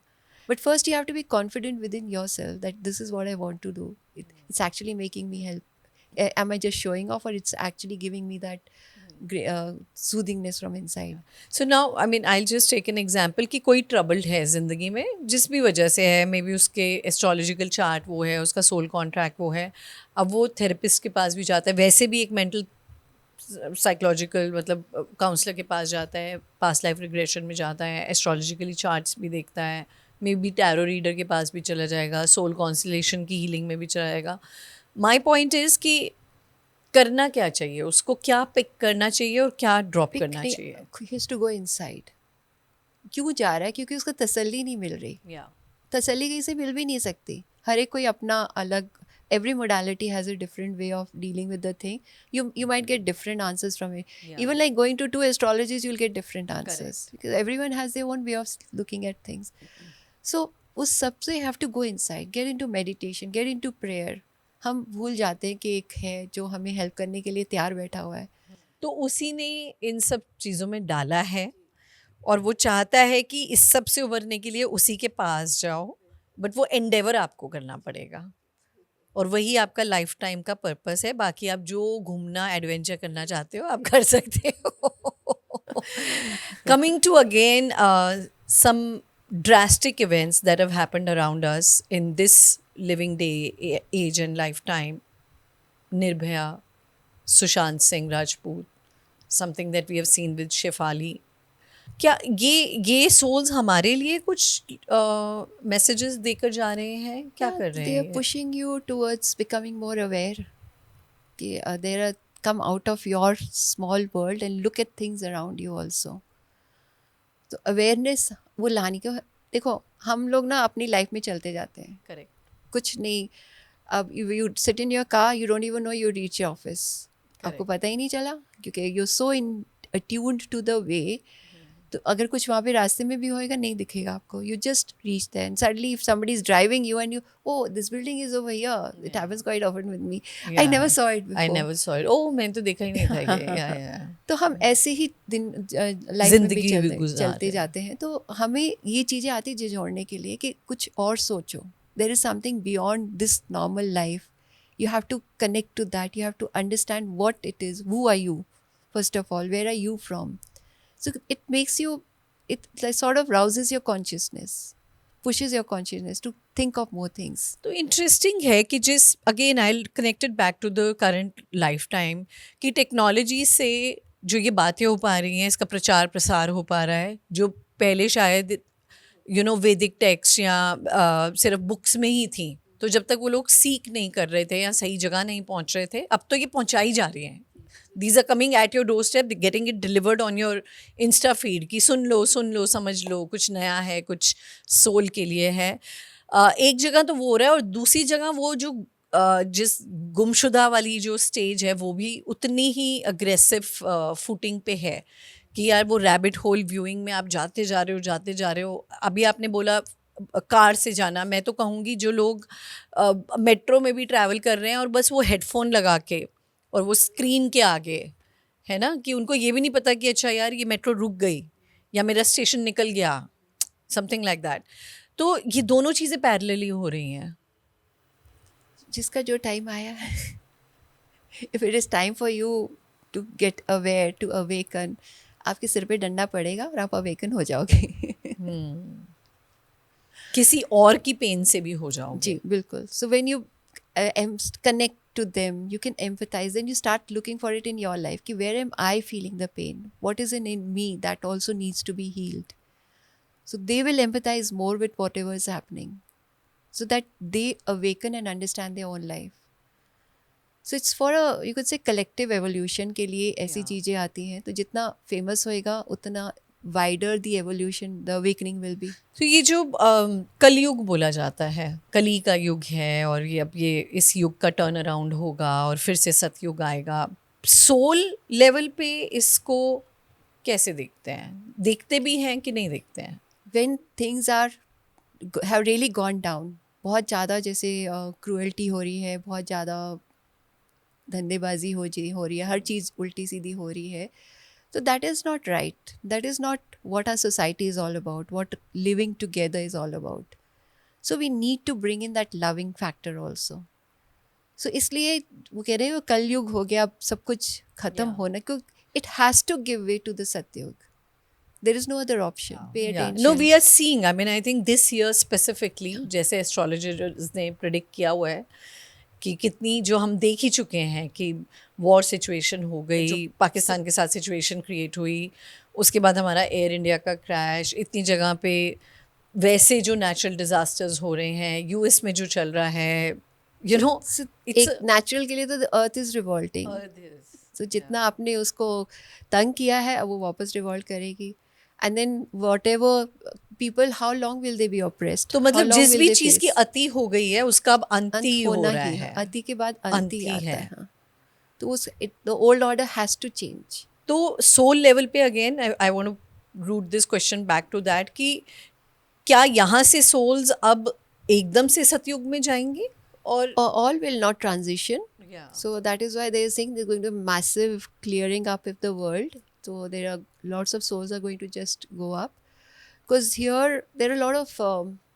S1: But first you have to be confident within yourself that this is what I want to do. It's actually making me help. Am I just showing off, or it's actually giving me that soothingness from inside?
S2: So now I mean I just take an example कि कोई troubled है ज़िंदगी में जिस भी वजह से है, मे बी उसके एस्ट्रोलॉजिकल चार्ट वो है, उसका सोल कॉन्ट्रैक्ट वो है. अब वो थेरेपिस्ट के पास भी जाता है, वैसे भी एक मेंटल साइकोलॉजिकल मतलब काउंसलर के पास जाता है, पास्ट लाइफ रिग्रेशन में जाता है, एस्ट्रोलॉजिकली चार्ट्स भी देखता है, मे बी टैरो रीडर के पास भी चला जाएगा, सोल कॉन्सलेशन की हीलिंग में भी चला जाएगा. माई पॉइंट इज़ कि करना क्या चाहिए उसको, क्या पिक करना चाहिए और क्या ड्रॉप करना चाहिए?
S1: He has to go inside. क्यों जा रहा है? क्योंकि उसको तसल्ली नहीं मिल रही.
S2: या
S1: तसल्ली कहीं से मिल भी नहीं सकती. हर एक कोई अपना अलग, every modality has a different way of dealing with the thing. You might get different answers from it.
S2: Yeah.
S1: Even like going to two astrologies, you'll get different answers. Because everyone has their own way of looking at things. So उस सब से have to go inside, get into meditation, get into prayer. हम भूल जाते हैं कि एक है जो हमें हेल्प करने के लिए तैयार बैठा हुआ है.
S2: तो उसी ने इन सब चीज़ों में डाला है और वो चाहता है कि इस सब से उभरने के लिए उसी के पास जाओ, बट वो एंडेवर आपको करना पड़ेगा और वही आपका लाइफ टाइम का पर्पस है. बाकी आप जो घूमना एडवेंचर करना चाहते हो आप कर सकते हो. Coming to again some drastic events that have happened around us in this living day age and lifetime. Nirbhaya, Sushant Singh Rajput, something that we have seen with Shefali. क्या ये सोल्स हमारे लिए कुछ मैसेजेस देकर जा रहे हैं? क्या कर रहे
S1: They
S2: हैं
S1: are
S2: ये?
S1: pushing you towards becoming more aware. कि there are come out of your small world and look at things around you also. तो अवेयरनेस वो लाने का. देखो हम लोग ना अपनी लाइफ में चलते जाते हैं,
S2: Correct.
S1: कुछ नहीं. अब you sit in your car, you don't even know you reach your office. आपको पता ही नहीं चला क्योंकि you so in attuned to the way. तो अगर कुछ वहाँ पे रास्ते में भी होएगा नहीं दिखेगा आपको. You just reach there and suddenly if somebody is driving you and you, oh this building is over here. It happens quite often with me. I never saw it before.
S2: I never saw it. Oh, मैंने तो देखा ही नहीं था ये. Yeah.
S1: तो हम ऐसे ही दिन लाइफ में भी
S2: जिंदगी भी गुजार
S1: चलते
S2: रहे हैं.
S1: जाते हैं. तो हमें ये चीज़ें आती हैं जोड़ने के लिए कि कुछ और सोचो. There is something beyond this normal life. You have to connect to that. You have to understand what it is. Who are you first of all? Where are you from? So it makes you, it like sort of rouses your consciousness, pushes your consciousness to think of more things.
S2: तो interesting है कि जिस again I connected back to the current life time कि technology से जो ये बातें हो पा रही हैं, इसका प्रचार प्रसार हो पा रहा है, जो पहले शायद वैदिक टेक्स्ट या सिर्फ बुक्स में ही थी. तो जब तक वो लोग सीख नहीं कर रहे थे या सही जगह नहीं पहुंच रहे थे, अब तो ये पहुंचाई जा रही हैं. These are coming at your doorstep, getting it delivered on your Insta feed कि सुन लो समझ लो, कुछ नया है, कुछ सोल के लिए है. एक जगह तो वो हो रहा है और दूसरी जगह वो जो जिस गुमशुदा वाली जो स्टेज है वो भी उतनी ही अग्रेसिव फुटिंग पे है कि यार वो रैबिट होल व्यूइंग में आप जाते जा रहे हो. अभी आपने बोला कार से जाना, मैं तो कहूँगी जो लोग मेट्रो में भी ट्रैवल कर रहे हैं और बस वो हेडफोन लगा के और वो स्क्रीन के आगे है ना, कि उनको ये भी नहीं पता कि अच्छा यार ये मेट्रो रुक गई या मेरा स्टेशन निकल गया, समथिंग लाइक दैट. तो ये दोनों चीज़ें पैरेलली हो रही हैं.
S1: जिसका जो टाइम आया, if it is time for you to get aware, to awaken, आपके सिर पे डंडा पड़ेगा और आप अवेकन हो जाओगे.
S2: किसी और की पेन से भी हो जाओगे.
S1: जी बिल्कुल. So when you connect to them, you can empathize, then you start looking for it in your life कि where am I feeling the pain, what is in me that also needs to be healed. So they will empathize more with whatever is happening, so that they awaken and understand their own life. So it's for a, you could say, collective evolution के लिए ऐसी
S2: Yeah.
S1: चीज़ें आती हैं. तो जितना famous होएगा उतना wider the evolution, the awakening will be.
S2: तो ये जो कलयुग बोला जाता है, कली का युग है और ये अब ये इस युग का टर्न अराउंड होगा और फिर से सतयुग आएगा. सोल लेवल पे इसको कैसे देखते हैं? देखते भी हैं कि नहीं देखते हैं?
S1: When things have really gone down, बहुत ज़्यादा जैसे क्रूएल्टी हो रही है, बहुत ज़्यादा धंधेबाजी हो रही है, हर चीज़ उल्टी सीधी हो रही है, तो that is not right. That is not what our society is all about, what living together is all about. So we need to bring in that loving factor also. So इसलिए वो कह रहे हैं कलयुग हो गया, अब सब कुछ खत्म
S2: Yeah.
S1: होना, क्योंकि it has to give way to the सतयुग. There is no other option. Pay
S2: Yeah.
S1: attention.
S2: No, we are seeing. I mean, I think this year specifically, जैसे एस्ट्रोलॉजर्स ने प्रिडिक्ट किया हुआ है कि कितनी जो हम देख ही चुके हैं कि वॉर सिचुएशन हो गई, पाकिस्तान के साथ सिचुएशन क्रिएट हुई, उसके बाद हमारा एयर इंडिया का क्रैश, इतनी जगह पे वैसे जो नेचुरल डिजास्टर्स हो रहे हैं, यूएस में जो चल रहा है, यू नो
S1: एक नेचुरल के लिए तो अर्थ इज रिवॉल्टिंग. So जितना आपने उसको तंग किया है, अब वो वापस रिवॉल्ट करेगी. And then whatever people, how long will they be oppressed?
S2: तो
S1: How
S2: मतलब
S1: long
S2: जिस
S1: will
S2: भी
S1: they
S2: चीज़ की
S1: face?
S2: अति हो गई है उसका अब अंत
S1: अंत
S2: ही हो
S1: होना
S2: रहा
S1: ही
S2: है.
S1: है. अति के बाद
S2: अंत
S1: अंत ही
S2: ही
S1: आता
S2: है.
S1: है. हाँ. तो उस the old order has to change.
S2: तो सोल लेवल पे again I want to root this question back to that कि क्या यहाँ से सोल्स अब एकदम से सतयुग में जाएंगे और
S1: All will not transition.
S2: Yeah.
S1: So that is why they are saying they're going to massive clearing up of the world. So there are lots of souls are going to just go up, because here there are a lot of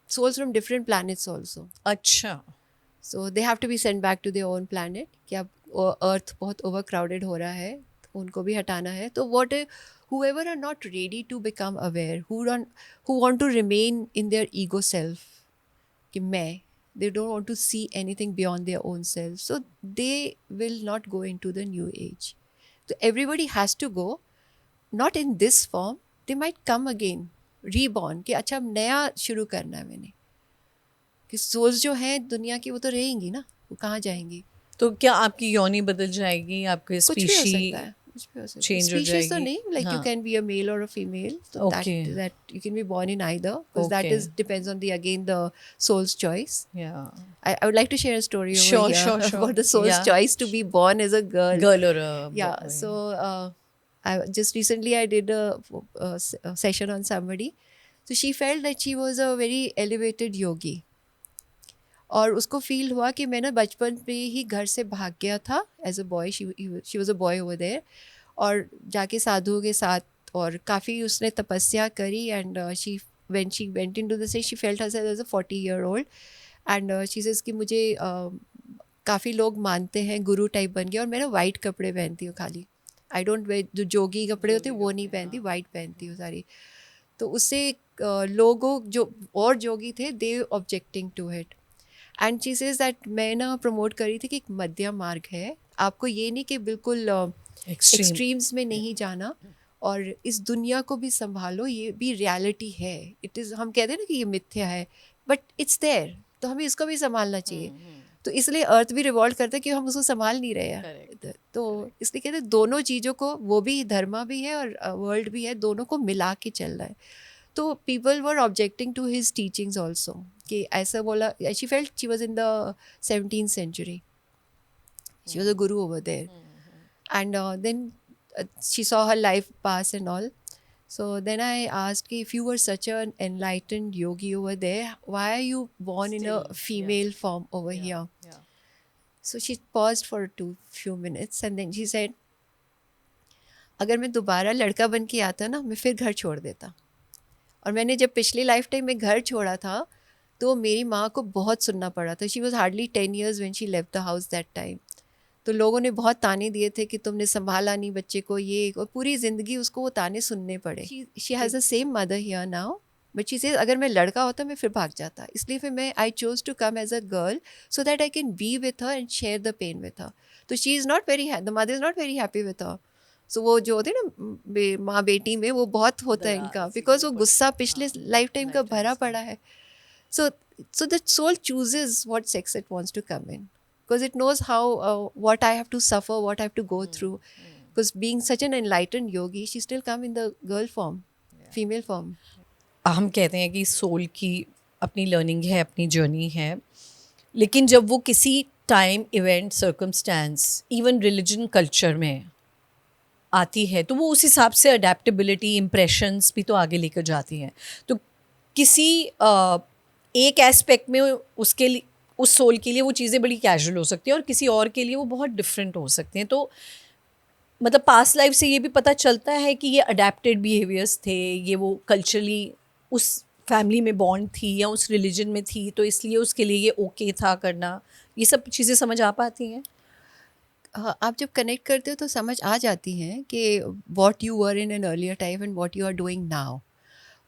S1: souls from different planets also.
S2: अच्छा.
S1: So they have to be sent back to their own planet. कि अब अर्थ बहुत overcrowded हो रहा है, तो उनको भी हटाना है. तो whoever are not ready to become aware, who want to remain in their ego self, कि मैं, they don't want to see anything beyond their own self, so they will not go into the new age. So everybody has to go, not in this form. They might come again, reborn, कि अच्छा अब नया शुरू करना है मैंने, कि souls जो हैं दुनिया की वो तो रहेंगी ना, वो कहाँ जाएंगी.
S2: तो क्या आपकी योनि बदल जाएगी, आपके
S1: कुछ भी हो
S2: स्पीशी
S1: सकता है, कुछ भी हो सकता है.
S2: change हो
S1: Species तो
S2: जाएगी?
S1: नहीं, like you
S2: हाँ.
S1: can be a male or a female, so
S2: Okay.
S1: that you can be born in either, because that
S2: Okay.
S1: is depends on the soul's choice.
S2: Yeah.
S1: I would like to share a story over
S2: Sure,
S1: here
S2: sure, sure.
S1: about the soul's
S2: Yeah.
S1: choice to be born as a girl.
S2: Girl or a
S1: Yeah.
S2: boy.
S1: So I just recently I did a session on somebody. So she felt that she was a very elevated yogi. और उसको feel हुआ कि मैं ना बचपन पे ही घर से भाग गया था as a boy. She was a boy over there, और जाके साधुओं के साथ, और काफ़ी उसने तपस्या करी. And when she went into the say, she felt herself as a 40-year-old. And she says कि मुझे काफ़ी लोग मानते हैं, गुरु टाइप बन गया, और मैं ना वाइट कपड़े पहनती हूँ खाली. आई डोंट वेयर, जो जोगी कपड़े होते हैं वो नहीं पहनती, वाइट पहनती हूँ सारी. तो उससे लोगों जो और जोगी थे, they objecting to it. And she says that मैं ना प्रमोट कर रही थी कि एक मध्यम मार्ग है, आपको ये नहीं कि बिल्कुल एक्सट्रीम्स में नहीं जाना, और इस दुनिया को भी संभालो, ये भी रियलिटी है. इट इज़, हम कहते हैं ना कि ये मिथ्या है, बट इट्स देयर, तो हमें इसको भी संभालना चाहिए. तो इसलिए अर्थ भी रिवॉल्व करता है कि हम उसको संभाल नहीं रहे हैं. तो इसलिए कहते हैं दोनों चीज़ों को, वो भी धर्म भी है और वर्ल्ड भी है, दोनों को मिला के चल रहा है. तो people were objecting to his teachings also, कि ऐसा बोला. She felt she was in the 17th century. She was a guru over there. And then she saw her life pass and all. So then I asked, if you were such an enlightened yogi over there, why are you born in a female form over here?
S2: Yeah.
S1: So she paused for few minutes, and then she said, अगर मैं दोबारा लड़का बन के आता ना, मैं फिर घर छोड़ देता. और मैंने जब पिछली लाइफ टाइम में घर छोड़ा था, तो मेरी माँ को बहुत सुनना पड़ा था. She was hardly 10 years when she left the house that time. तो लोगों ने बहुत ताने दिए थे कि तुमने संभाला नहीं बच्चे को, ये, और पूरी ज़िंदगी उसको वो ताने सुनने पड़े. She has the same mother here now, but she says अगर मैं लड़का होता मैं फिर भाग जाता, इसलिए फिर मैं I chose to come as a girl so that I can be with her and share the pain with her. तो she is not very, the mother is not very happy with her. So वो जो होते हैं ना माँ बेटी में, वो बहुत होता है इनका, बिकॉज वो गुस्सा पिछले लाइफ टाइम का भरा पड़ा है. So, so the soul chooses what sex it wants to come in, because it knows how what I have to suffer, what I have to go through. Because being such an enlightened yogi, she still come in the girl form, female form.
S2: हम कहते हैं कि soul की अपनी learning है, अपनी journey है, लेकिन जब वो किसी time, event, circumstance, even religion, culture में आती है तो वो उस हिसाब से अडेप्टेबिलिटी, इम्प्रेशंस भी तो आगे लेकर जाती हैं. तो किसी एक एस्पेक्ट में उसके लिए, उस सोल के लिए वो चीज़ें बड़ी कैजुअल हो सकती हैं और किसी और के लिए वो बहुत डिफरेंट हो सकती हैं. तो मतलब पास्ट लाइफ से ये भी पता चलता है कि ये अडेप्टेड बिहेवियर्स थे, ये वो कल्चरली उस फैमिली में बॉन्ड थी या उस रिलीजन में थी, तो इसलिए उसके लिए ये ओके था करना. ये सब चीज़ें समझ आ पाती हैं.
S1: आप जब कनेक्ट करते हो तो समझ आ जाती हैं कि what you were in an earlier time and what you are doing now.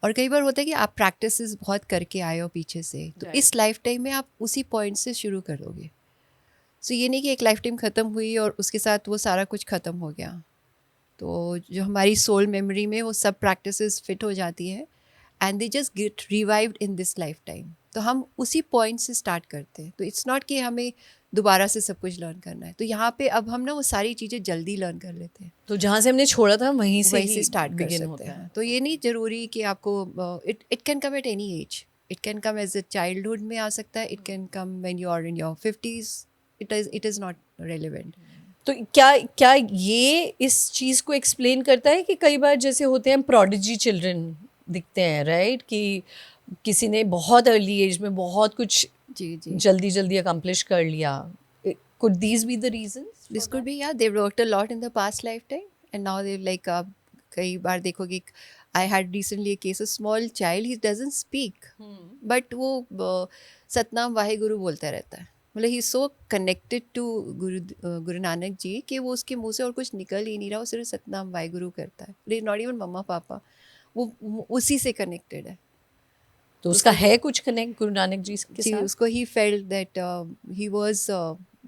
S1: और कई बार होता है कि आप प्रैक्टिसेस बहुत करके आए हो पीछे से, तो इस लाइफ टाइम में आप उसी पॉइंट से शुरू करोगे. सो ये नहीं कि एक लाइफ टाइम ख़त्म हुई और उसके साथ वो सारा कुछ ख़त्म हो गया. तो जो हमारी सोल मेमोरी में वो सब प्रैक्टिसेस फिट हो जाती है and they just get revived in this life time. तो हम उसी पॉइंट से स्टार्ट करते हैं. तो इट्स नॉट कि हमें दोबारा से सब कुछ लर्न करना है. तो यहाँ पे अब हम ना वो सारी चीज़ें जल्दी लर्न कर लेते हैं,
S2: तो जहाँ से हमने छोड़ा था वहीं से
S1: वहीं से स्टार्ट कर
S2: begin
S1: सकते
S2: होता
S1: हैं.
S2: है.
S1: तो ये नहीं ज़रूरी कि आपको it can come at any age. It can come as a childhood में आ सकता है, it can come when you are in your 50s. It is not relevant.
S2: तो क्या क्या ये इस चीज़ को एक्सप्लेन करता है कि कई बार जैसे होते हैं प्रोडिजी चिल्ड्रन दिखते हैं, राइट, कि किसी ने बहुत अर्ली एज में बहुत कुछ
S1: जी जी.
S2: जल्दी जल्दी अकम्प्लिश कर लिया. Could these be the reasons?
S1: This could be, yeah, they've worked a lot in the past lifetime and now they've like कई बार देखोगे, I had recently a case, a small child, he doesn't speak, but वो सतनाम वाहे गुरु बोलता रहता है. मतलब ही सो connected to गुरु नानक जी कि वो उसके मुंह से और कुछ निकल ही नहीं रहा, वो सिर्फ सतनाम वाहे गुरु करता है. नॉट इवन मम्मा पापा, वो उसी से कनेक्टेड है.
S2: तो उसका है कुछ कनेक्ट गुरु नानक जी के
S1: जी,
S2: साथ?
S1: उसको he felt that he was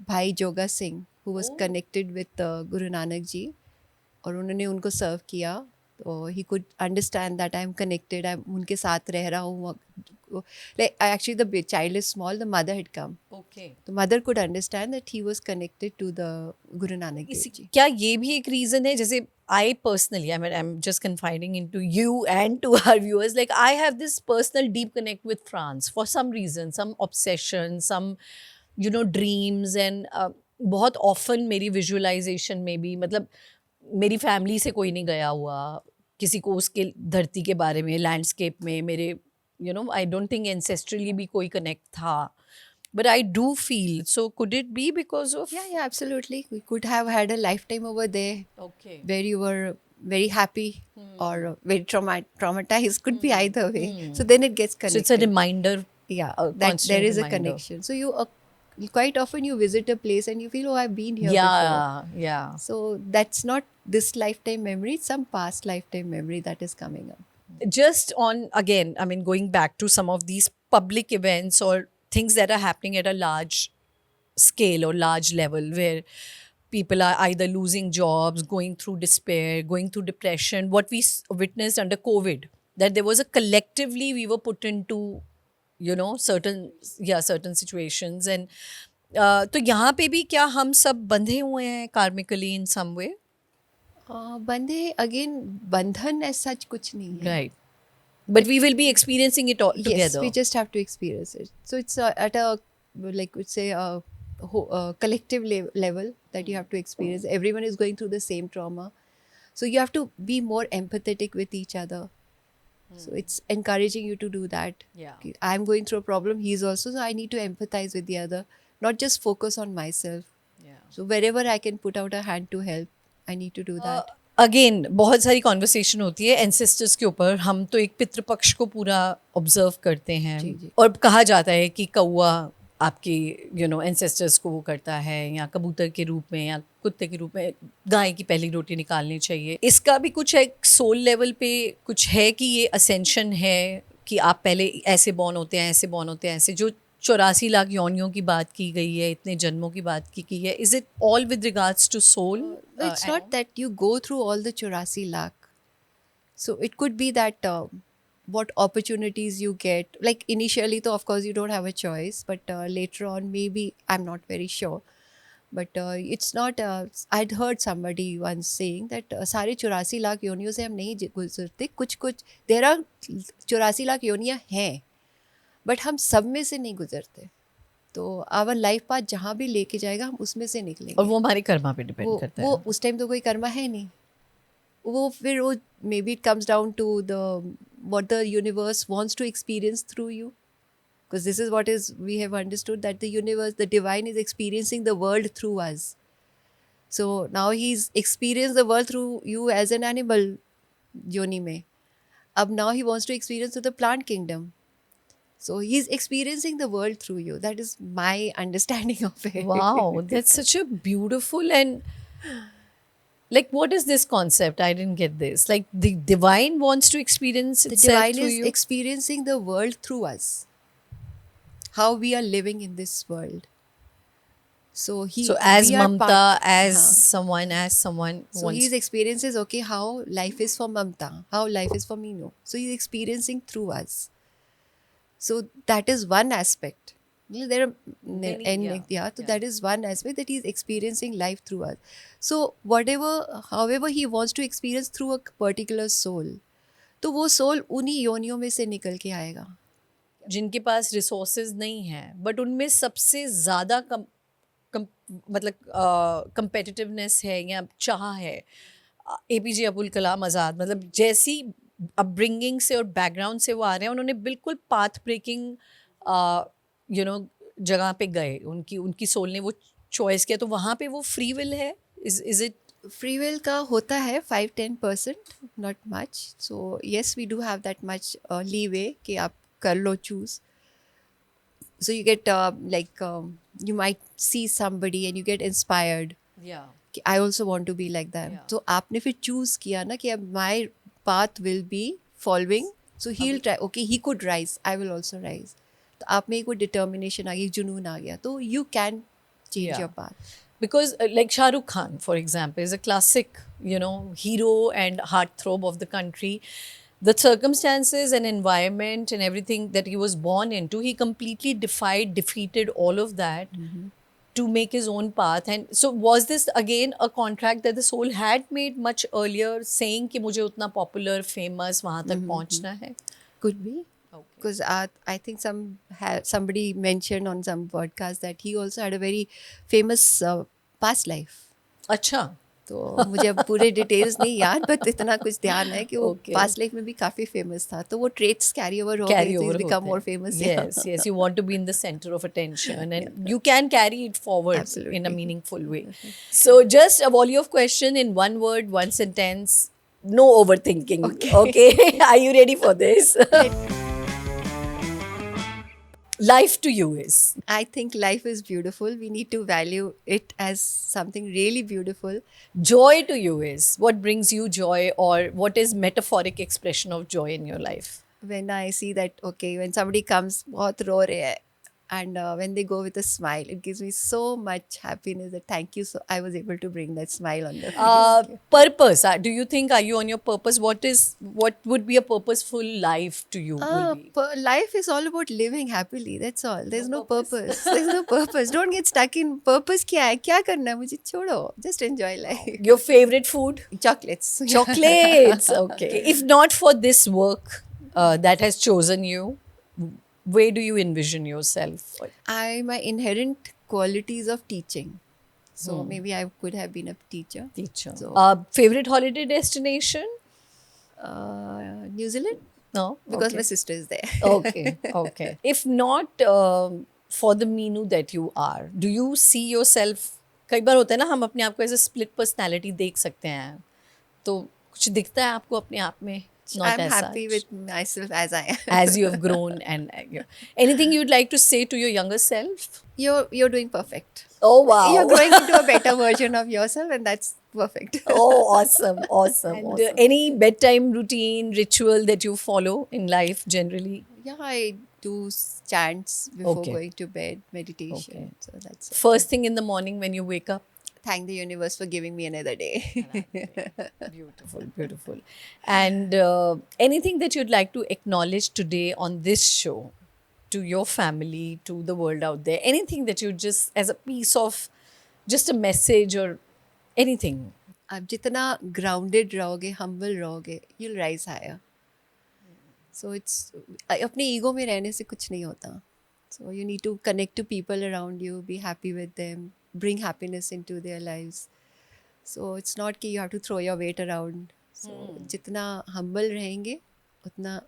S1: भाई Joga Singh who was connected with Guru Nanak ji, और उन्होंने उनको सर्व किया. तो he could understand that I am connected, I उनके साथ रह रहा हूँ. Like actually the child is small, the mother had come.
S2: Okay.
S1: तो mother could understand that he was connected to the Guru Nanak Dev ji.
S2: क्या ये भी एक रीज़न है? जैसे I personally, I mean, I'm just confiding into you and to our viewers, like I have this personal deep connect with France for some reason, some obsession, some, you know, dreams, and बहुत often मेरी visualization में भी, मतलब मेरी family से कोई नहीं गया हुआ, किसी को उसके धरती के बारे में, लैंडस्केप में मेरे, you know, I don't think ancestrally भी कोई connect था. But I do feel, so could it be because of?
S1: Yeah, absolutely. We could have had a lifetime over there
S2: Okay.
S1: where you were very happy or very traumatized. Could be either way. So then it gets
S2: So
S1: connected.
S2: it's a reminder.
S1: Yeah,
S2: a
S1: that
S2: constant
S1: there is a
S2: reminder.
S1: connection. So you quite often you visit a place and you feel, oh, I've been here
S2: Yeah,
S1: before.
S2: yeah.
S1: So that's not this lifetime memory, it's some past lifetime memory that is coming up.
S2: Just on, again, I mean, going back to some of these public events or things that are happening at a large scale or large level, where people are either losing jobs, going through despair, going through depression. What we witnessed under COVID, that there was a collectively we were put into, you know, certain situations, and तो यहाँ पे भी क्या हम सब बंधे हुए हैं karmically in some way?
S1: बंधे, अगेन बंधन as such कुछ नहीं है.
S2: Right. But we will be experiencing it all
S1: Yes,
S2: together.
S1: we just have to experience it. So it's at a, like we'd say, collective level that you have to experience. Everyone is going through the same trauma. So you have to be more empathetic with each other. So it's encouraging you to do that.
S2: Yeah.
S1: Okay, I'm going through a problem, he's also, so I need to empathize with the other, not just focus on myself.
S2: Yeah.
S1: So wherever I can put out a hand to help, I need to do that.
S2: Again बहुत सारी conversation होती है ancestors के ऊपर. हम तो एक पितृपक्ष को पूरा ऑब्जर्व करते हैं.
S1: जी, जी.
S2: और कहा जाता है कि कौआ आपके, यू नो, एंसेस्टर्स को वो करता है, या कबूतर के रूप में या कुत्ते के रूप में गाय की पहली रोटी निकालनी चाहिए. इसका भी कुछ एक सोल लेवल पे कुछ है कि ये असेंशन है कि आप पहले ऐसे बॉर्न होते हैं, ऐसे बॉर्न होते हैं, ऐसे जो 84 लाख योनियों की बात की गई है, इतने जन्मों की बात की है, is it all with regards to soul?
S1: It's not that you go through all the 84 lakh. So it could be that what opportunities you get. Like initially, though, of course, you don't have a choice, but later on, maybe I'm not very sure. But it's not. I'd heard somebody once saying that सारे 84 लाख योनियों से हम नहीं गुजरते. कुछ there are 84 lakh योनियाँ हैं, but हम सब में से नहीं गुजरते. तो आवर लाइफ पाथ जहाँ भी लेके जाएगा हम उसमें से निकलेंगे.
S2: और वो हमारे कर्मा पे डिपेंड करता है.
S1: वो उस टाइम तो कोई कर्मा है नहीं. वो फिर वो maybe it comes down to the what the universe wants to experience through you, because this is what is we have understood, that the universe, the divine, is experiencing the world through us. So now he's experienced the world through you as an animal yoni mein. Ab now he wants to experience through the plant kingdom. So he's experiencing the world through you. That is my understanding of it.
S2: Wow, that's such a beautiful and like, what is this concept? I didn't get this. Like, the divine wants to experience
S1: The
S2: itself
S1: divine
S2: through
S1: is
S2: you.
S1: experiencing the world through us. How we are living in this world. So
S2: So as
S1: we are
S2: Mamta, as
S1: Haan.
S2: someone
S1: So
S2: wants.
S1: his experiences, okay, how life is for Mamta, how life is for Minu. So he's experiencing through us. So that is one aspect. There are
S2: Many, yeah.
S1: so that is one aspect, that he's experiencing life through us. So however he wants to experience through a particular soul, तो वो soul उन्हीं योनियों में से निकल के आएगा.
S2: जिनके पास रिसोर्सेज नहीं है, बट उनमें सबसे ज़्यादा मतलब कंपेटिटिवनेस है या चाह है. APJ अबुल कलाम आज़ाद, मतलब जैसी अपब्रिंगिंग से और बैकग्राउंड से वो आ रहे हैं, उन्होंने बिल्कुल पाथ ब्रेकिंग जगह पे गए. उनकी सोल ने वो चॉइस किया, तो वहाँ पे वो फ्री विल है. Is it?
S1: फ्री विल का होता है 5-10%, not much. So yes, we do have that much leeway कि आप कर लो choose. So you get you might see somebody and you get inspired
S2: या
S1: कि I also want to be like them.
S2: Yeah.
S1: तो आपने फिर choose किया ना कि अब my path will be following. So he'll try. Okay, he could rise. I will also rise. तो आप में एक वो determination आ गई, जुनून आ गया. तो you can change
S2: Yeah.
S1: your path.
S2: Because like Shah Rukh Khan, for example, is a classic, hero and heartthrob of the country. The circumstances and environment and everything that he was born into, he completely defeated all of that to make his own path. And so was this again a contract that the soul had made much earlier, saying कि मुझे उतना popular, famous वहाँ तक पहुँचना है?
S1: Could be. Because I think somebody mentioned on some podcast that he also had a very famous past life.
S2: अच्छा.
S1: तो मुझे अब पूरे डिटेल्स नहीं याद, बट इतना कुछ ध्यान है कि वो
S2: Okay.
S1: पास्ट लाइफ में भी काफ़ी फेमस था. तो वो ट्रेट्स कैरी ओवर हो गए,
S2: Carry
S1: तो
S2: over
S1: बिकम
S2: होते
S1: मोर
S2: हैं.
S1: Famous.
S2: Yes, you want to be in the center of attention, and you can carry it forward in a
S1: Absolutely.
S2: meaningful way. So just a volley of question in one word, one sentence, no overthinking. Okay. Are you ready for this? Life to you is?
S1: I think life is beautiful. We need to value it as something really beautiful.
S2: Joy to you is? What brings you joy, or what is metaphoric expression of joy in your life?
S1: When I see that, okay, when somebody comes, बहुत रो रहे हैं, and when they go with a smile, it gives me so much happiness that thank you. So I was able to bring that smile on their face.
S2: Purpose. Do you think, are you on your purpose? What would be a purposeful life to you? Will be?
S1: Life is all about living happily. That's all. There's no purpose. There's no purpose. Don't get stuck in purpose. क्या है? क्या करना है? मुझे छोड़ो. Just enjoy life.
S2: Your favorite food?
S1: Chocolates.
S2: Chocolates. Okay. If not for this work that has chosen you, where do you envision yourself?
S1: My inherent qualities of teaching. So maybe I could have been a teacher.
S2: Teacher.
S1: So,
S2: favorite holiday destination?
S1: New Zealand,
S2: No.
S1: because
S2: Okay.
S1: my sister is there.
S2: Okay. If not for the Meenu that you are, do you see yourself? कई बार होता है ना, हम अपने आप को as a split personality देख सकते हैं, तो कुछ दिखता है आपको अपने आप में? not
S1: I'm
S2: as
S1: happy
S2: such.
S1: with myself as I am.
S2: As you have grown and anything you'd like to say to your younger self?
S1: You're doing perfect.
S2: Oh
S1: You're
S2: wow.
S1: growing into a better version of yourself, and that's perfect.
S2: Oh, awesome, awesome,
S1: And
S2: awesome. Any bedtime routine, ritual that you follow in life generally?
S1: yeah, I do chants before
S2: Okay.
S1: going to bed, meditation.
S2: Okay.
S1: So that's it.
S2: First thing in the morning when you wake up?
S1: Thank the universe for giving me another day.
S2: Beautiful, beautiful. And anything that you'd like to acknowledge today on this show to your family, to the world out there? Anything that you just, as a piece of, just a message or anything?
S1: आप जितना grounded रहोगे, humble रहोगे, you'll rise higher. So it's अपने ego में रहने से कुछ नहीं होता. So you need to connect to people around you, be happy with them, bring happiness into their lives. So it's not कि you have to throw your weight around. So जितना humble रहेंगे, उतना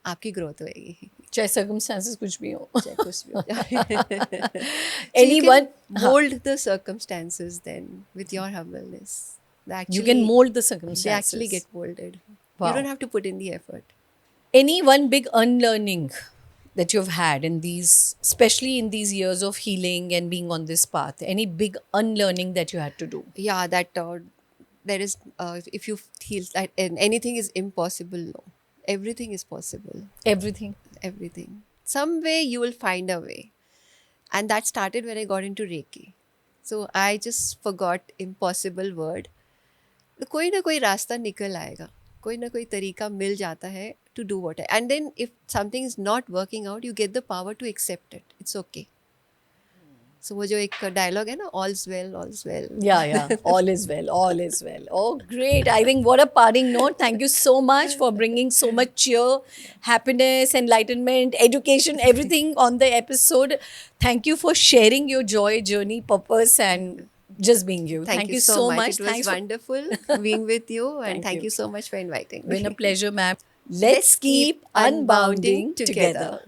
S1: आपकी growth होएगी.
S2: चाहे circumstances कुछ भी हो.
S1: चाहे कुछ भी हो जाए. So you
S2: Anyone,
S1: can mold the circumstances then with your humbleness. They
S2: you can
S1: actually-
S2: mold the
S1: They
S2: circumstances.
S1: actually get molded.
S2: Wow.
S1: You don't have to put in the effort.
S2: Any one big unlearning that you've had in these, especially in these years of healing and being on this path? Any big unlearning that you had to do?
S1: Yeah, that there is, if you feel that and anything is impossible, no. Everything is possible.
S2: Everything.
S1: Everything. Some way you will find a way. And that started when I got into Reiki. So I just forgot impossible word. तो कोई ना कोई रास्ता निकल आएगा, कोई ना कोई तरीका मिल जाता है to do what. And then if something is not working out, you get the power to accept it. It's okay. So वो जो एक dialogue है ना, all's well, all's well.
S2: Yeah. All is well. All is well. Oh, great. I think what a parting note. Thank you so much for bringing so much cheer, happiness, enlightenment, education, everything on the episode. Thank you for sharing your joy, journey, purpose, and just being you.
S1: Thank you so much. It was
S2: Thanks for
S1: wonderful being with you, and
S2: Thank
S1: thank
S2: you.
S1: you so much for inviting me.
S2: been a pleasure, ma'am. Let's keep unbounding together.